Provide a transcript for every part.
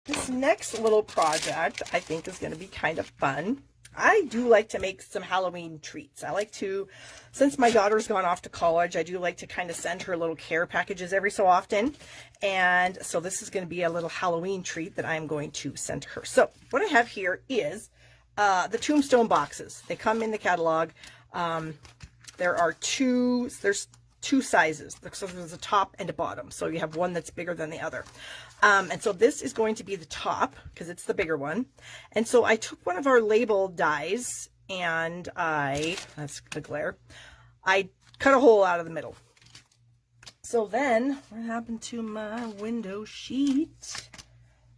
This next little project I think is going to be kind of fun. I do like to make some Halloween treats. I like to, since my daughter's gone off to college, I do like to kind of send her little care packages every so often. And so this is going to be a little Halloween treat that I'm going to send to her. So what I have here is the Tombstone boxes. They come in the catalog. There's two sizes. So there's a top and a bottom. So you have one that's bigger than the other. And so this is going to be the top because it's the bigger one. And so I took one of our label dies and that's the glare, I cut a hole out of the middle. So then what happened to my window sheet?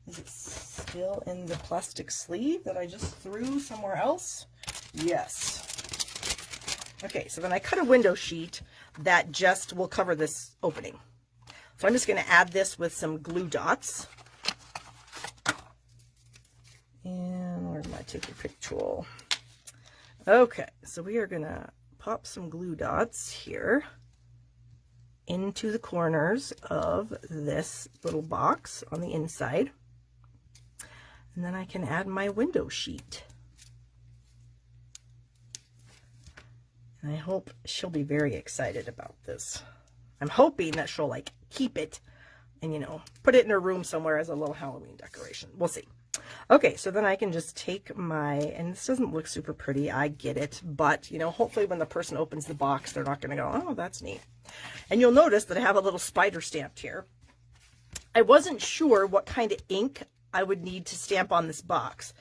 Is it still in the plastic sleeve that I just threw somewhere else? Yes. Okay, so then I cut a window sheet that just will cover this opening. So I'm just going to add this with some glue dots. And where's my take your pick tool? Okay, so we are going to pop some glue dots here into the corners of this little box on the inside. And then I can add my window sheet. And I hope she'll be very excited about this. I'm hoping that she'll like keep it and, you know, put it in her room somewhere as a little Halloween decoration. We'll see. Okay, so then I can just take my, and this doesn't look super pretty, I get it, but, you know, hopefully when the person opens the box, they're not going to go, oh, that's neat. And you'll notice that I have a little spider stamped here. I wasn't sure what kind of ink I would need to stamp on this box.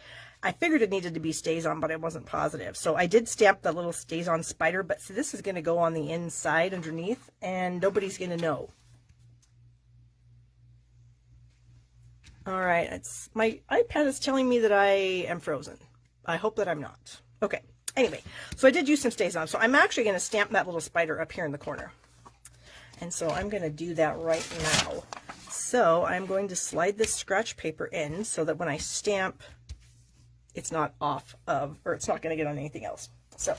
I figured it needed to be StazOn, but I wasn't positive. So I did stamp the little StazOn spider, but so this is going to go on the inside underneath, and nobody's going to know. All right, it's my iPad is telling me that I am frozen. I hope that I'm not. Okay, anyway, so I did use some StazOn. So I'm actually going to stamp that little spider up here in the corner. And so I'm going to do that right now. So I'm going to slide this scratch paper in so that when I stamp, it's not off of, or it's not going to get on anything else. So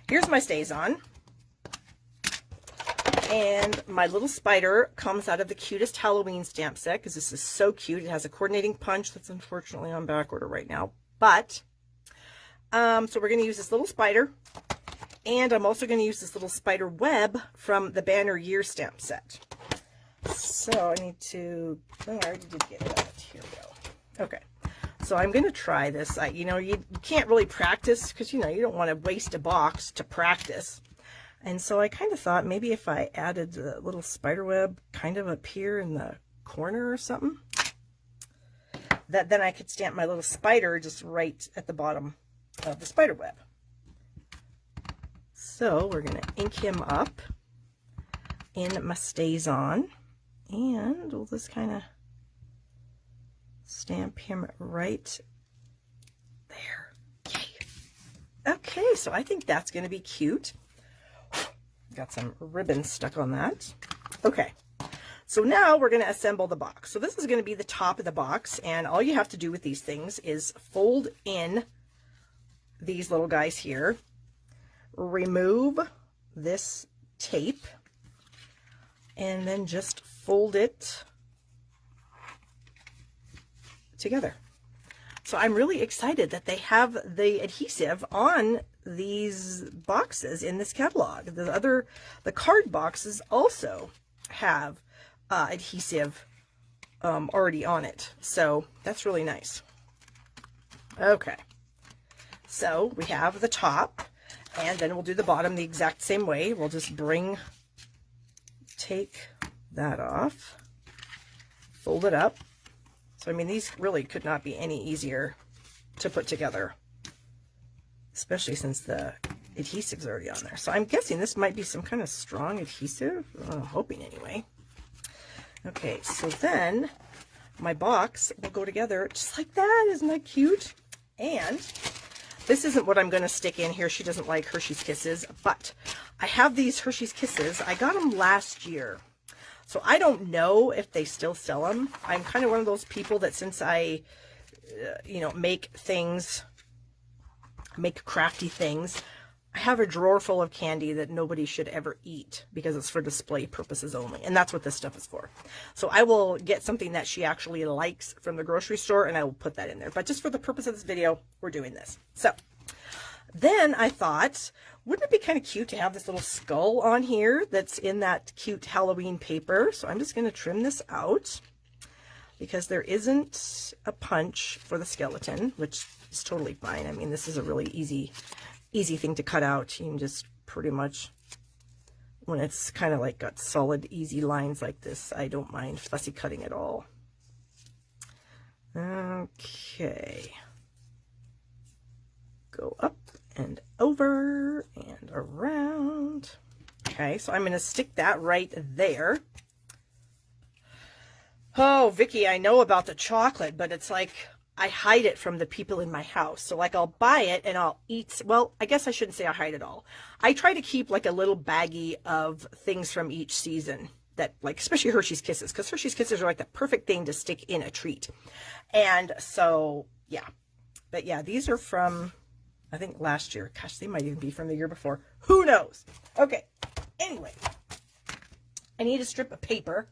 here's my StazOn. And my little spider comes out of the cutest Halloween stamp set because this is so cute. It has a coordinating punch that's unfortunately on back order right now. But, so we're going to use this little spider. And I'm also going to use this little spider web from the Banner Year stamp set. So I need to, oh, I already did get it out. Here we go. Okay. So I'm going to try this. You know, you can't really practice because, you know, you don't want to waste a box to practice. And so I kind of thought maybe if I added the little spider web kind of up here in the corner or something, that then I could stamp my little spider just right at the bottom of the spider web. So we're going to ink him up in my StazOn, and we'll just kind of stamp him right there. Yay. Okay, so I think that's going to be cute. Got some ribbon stuck on that. Okay, so now we're going to assemble the box. So this is going to be the top of the box, and all you have to do with these things is fold in these little guys here, remove this tape, and then just fold it together. So I'm really excited that they have the adhesive on these boxes in this catalog. The card boxes also have adhesive already on it. So that's really nice. Okay. So we have the top, and then we'll do the bottom the exact same way. We'll just take that off, fold it up. So, I mean, these really could not be any easier to put together, especially since the adhesive's already on there. So I'm guessing this might be some kind of strong adhesive. I'm hoping anyway. Okay, so then my box will go together just like that. Isn't that cute? And this isn't what I'm going to stick in here. She doesn't like Hershey's Kisses, but I have these Hershey's Kisses. I got them last year. So I don't know if they still sell them. I'm kind of one of those people that since I, you know, make crafty things, I have a drawer full of candy that nobody should ever eat because it's for display purposes only. And that's what this stuff is for. So I will get something that she actually likes from the grocery store and I will put that in there. But just for the purpose of this video, we're doing this. So then I thought, wouldn't it be kind of cute to have this little skull on here that's in that cute Halloween paper? So I'm just going to trim this out because there isn't a punch for the skeleton, which is totally fine. I mean, this is a really easy thing to cut out. You can just pretty much, when it's kind of like got solid, easy lines like this, I don't mind fussy cutting at all. Okay. Go up and over and around. Okay, so I'm going to stick that right there. Oh, Vicky, I know about the chocolate, but it's like I hide it from the people in my house. So like I'll buy it and I'll eat. Well, I guess I shouldn't say I hide it all. I try to keep like a little baggie of things from each season that, like, especially Hershey's Kisses, because Hershey's Kisses are like the perfect thing to stick in a treat. And so, yeah. But yeah, these are from, I think, last year. Gosh, they might even be from the year before. Who knows? Okay. Anyway, I need a strip of paper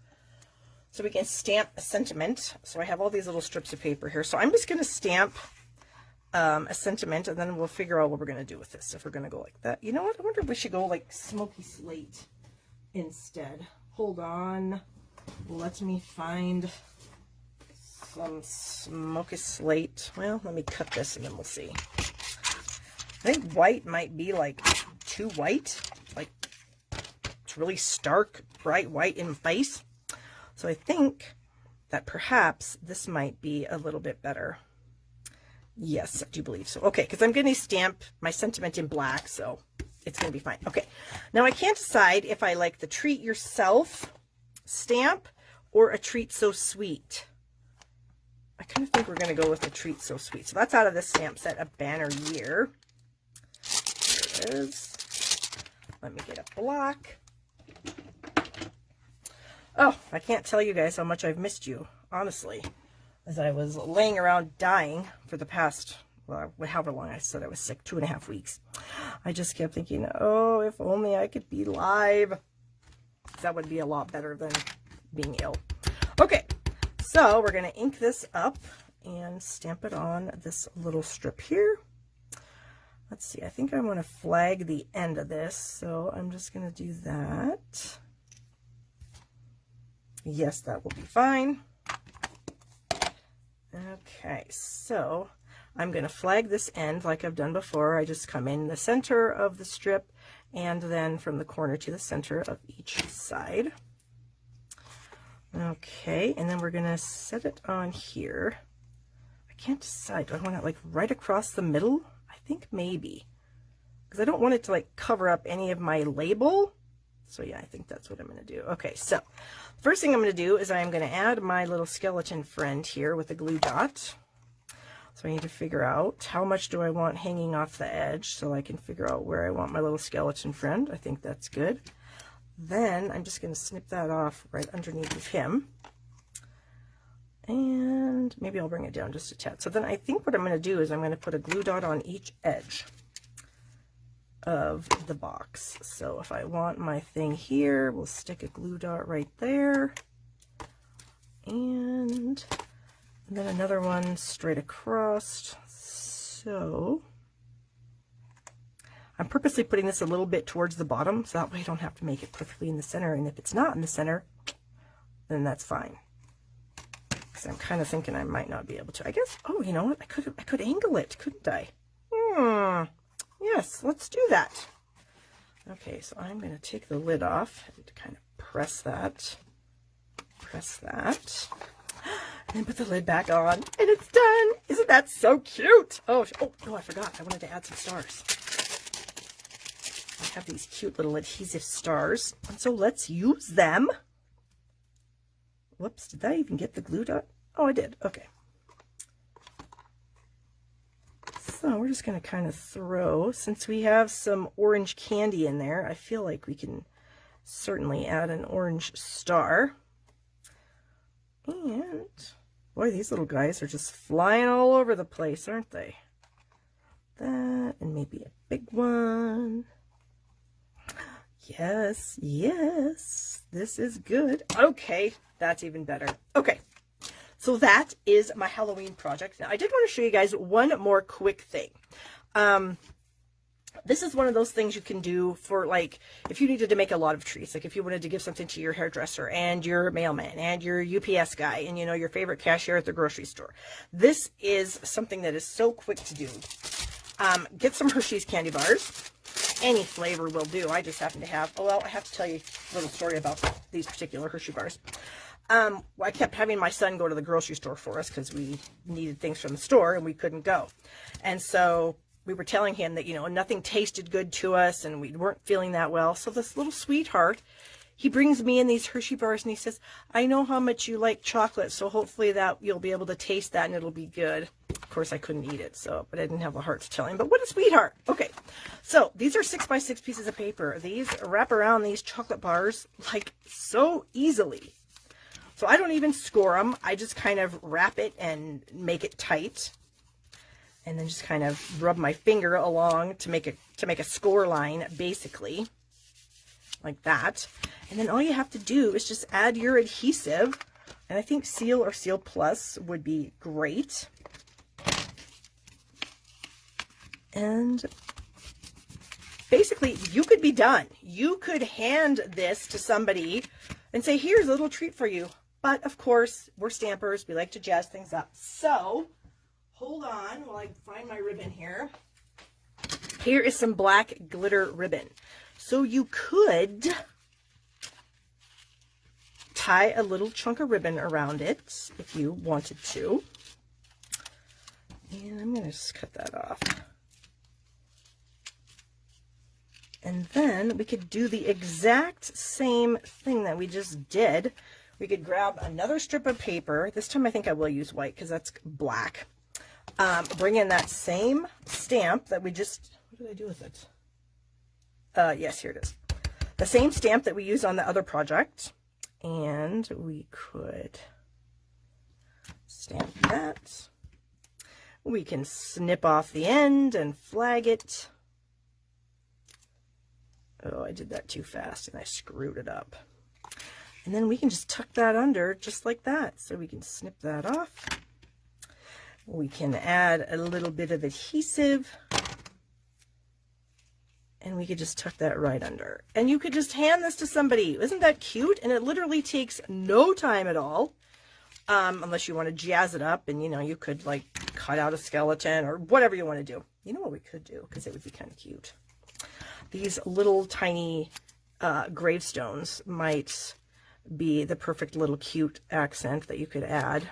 so we can stamp a sentiment. So I have all these little strips of paper here. So I'm just going to stamp a sentiment, and then we'll figure out what we're going to do with this. If we're going to go like that. You know what? I wonder if we should go like smoky slate instead. Hold on. Let me find some smoky slate. Well, let me cut this and then we'll see. I think white might be like too white. Like it's really stark, bright white in face. So I think that perhaps this might be a little bit better. Yes, I do believe so. Okay, because I'm going to stamp my sentiment in black, so it's going to be fine. Okay, now I can't decide if I like the Treat Yourself stamp or a Treat So Sweet. I kind of think we're going to go with the Treat So Sweet. So that's out of the stamp set, A Banner Year. There it is. Let me get a block. Oh, I can't tell you guys how much I've missed you, honestly, as I was laying around dying for the past, well, however long I said I was sick, 2.5 weeks. I just kept thinking, oh, if only I could be live. That would be a lot better than being ill. Okay, so we're going to ink this up and stamp it on this little strip here. Let's see, I think I want to flag the end of this, so I'm just going to do that. Yes, that will be fine. Okay, so I'm going to flag this end like I've done before. I just come in the center of the strip and then from the corner to the center of each side. Okay, and then we're going to set it on here. I can't decide. Do I want it like right across the middle? I think maybe. Because I don't want it to like cover up any of my label. So yeah, I think that's what I'm going to do. Okay, so first thing I'm going to do is I'm going to add my little skeleton friend here with a glue dot. So I need to figure out how much do I want hanging off the edge so I can figure out where I want my little skeleton friend. I think that's good. Then I'm just going to snip that off right underneath of him. And maybe I'll bring it down just a tad. So then I think what I'm going to do is I'm going to put a glue dot on each edge of the box. So if I want my thing here, we'll stick a glue dot right there. And then another one straight across. So I'm purposely putting this a little bit towards the bottom, so that way I don't have to make it perfectly in the center. And if it's not in the center, then that's fine. Because I'm kind of thinking I might not be able to. I guess, oh, you know what? I could angle it, couldn't I? Yes, let's do that. Okay, so I'm going to take the lid off and kind of press that, and then put the lid back on, and it's done. Isn't that so cute? Oh, no, I forgot. I wanted to add some stars. I have these cute little adhesive stars, and so let's use them. Whoops, did I even get the glue dot? Oh, I did. Okay. So we're just going to kind of throw, since we have some orange candy in there, I feel like we can certainly add an orange star. And boy, these little guys are just flying all over the place, aren't they? That, And maybe a big one. Yes, yes, this is good. Okay, that's even better. Okay, so that is my Halloween project. Now, I did want to show you guys one more quick thing. This is one of those things you can do for, like, if you needed to make a lot of treats, like if you wanted to give something to your hairdresser and your mailman and your UPS guy and, you know, your favorite cashier at the grocery store. This is something that is so quick to do. Get some Hershey's candy bars. Any flavor will do. I just happen to have, oh, well, I have to tell you a little story about these particular Hershey bars. I kept having my son go to the grocery store for us because we needed things from the store and we couldn't go. And so we were telling him that, you know, nothing tasted good to us and we weren't feeling that well. So this little sweetheart, he brings me in these Hershey bars and he says, I know how much you like chocolate, so hopefully that you'll be able to taste that and it'll be good. Of course, I couldn't eat it, but I didn't have the heart to tell him. But what a sweetheart. Okay, so these are 6x6 pieces of paper. These wrap around these chocolate bars like so easily. So I don't even score them. I just kind of wrap it and make it tight. And then just kind of rub my finger along to make a score line, basically. Like that. And then all you have to do is just add your adhesive. And I think Seal or Seal Plus would be great. And basically, you could be done. You could hand this to somebody and say, here's a little treat for you. But of course, we're stampers. We like to jazz things up. So, hold on while I find my ribbon here. Here is some black glitter ribbon. So you could tie a little chunk of ribbon around it if you wanted to. And I'm going to just cut that off. And then we could do the exact same thing that we just did. We could grab another strip of paper. This time I think I will use white because that's black. Bring in that same stamp that we just, what did I do with it? Yes, here it is. The same stamp that we used on the other project. And we could stamp that. We can snip off the end and flag it. Oh, I did that too fast and I screwed it up. And then we can just tuck that under just like that. So we can snip that off. We can add a little bit of adhesive. And we could just tuck that right under. And you could just hand this to somebody. Isn't that cute? And it literally takes no time at all. Unless you want to jazz it up. And, you know, you could like cut out a skeleton or whatever you want to do. You know what we could do? Because it would be kind of cute. These little tiny gravestones might be the perfect little cute accent that you could add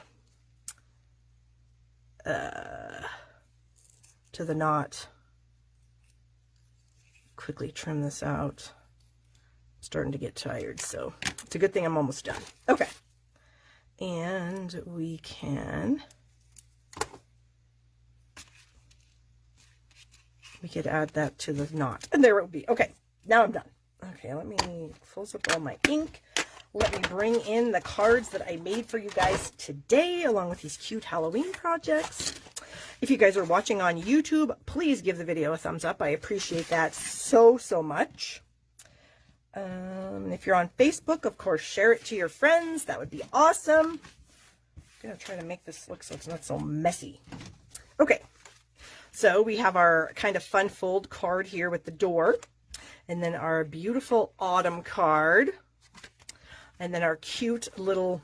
to the knot. Quickly trim this out. I'm starting to get tired, so it's a good thing I'm almost done. Okay. And we could add that to the knot. And there it will be. Okay, now I'm done. Okay, let me close up all my ink. Let me bring in the cards that I made for you guys today, along with these cute Halloween projects. If you guys are watching on YouTube, please give the video a thumbs up. I appreciate that so, so much. If you're on Facebook, of course, share it to your friends. That would be awesome. I'm going to try to make this look so it's not so messy. Okay. So we have our kind of fun fold card here with the door. And then our beautiful autumn card. And then our cute little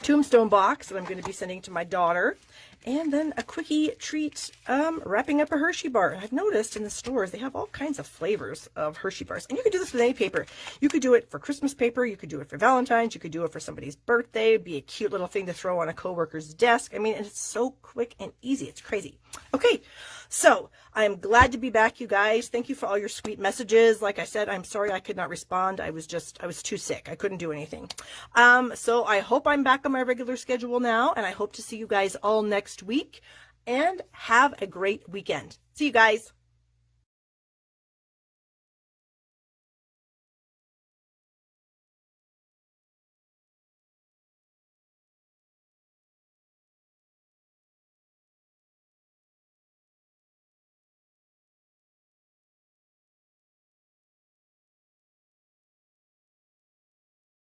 tombstone box that I'm going to be sending to my daughter. And then a quickie treat, wrapping up a Hershey bar. I've noticed in the stores, they have all kinds of flavors of Hershey bars. And you could do this with any paper. You could do it for Christmas paper. You could do it for Valentine's. You could do it for somebody's birthday. It'd be a cute little thing to throw on a coworker's desk. I mean, it's so quick and easy. It's crazy. Okay, so I'm glad to be back, you guys. Thank you for all your sweet messages. Like I said, I'm sorry I could not respond. I was too sick. I couldn't do anything. So I hope I'm back on my regular schedule now, and I hope to see you guys all next week. And have a great weekend. See you guys.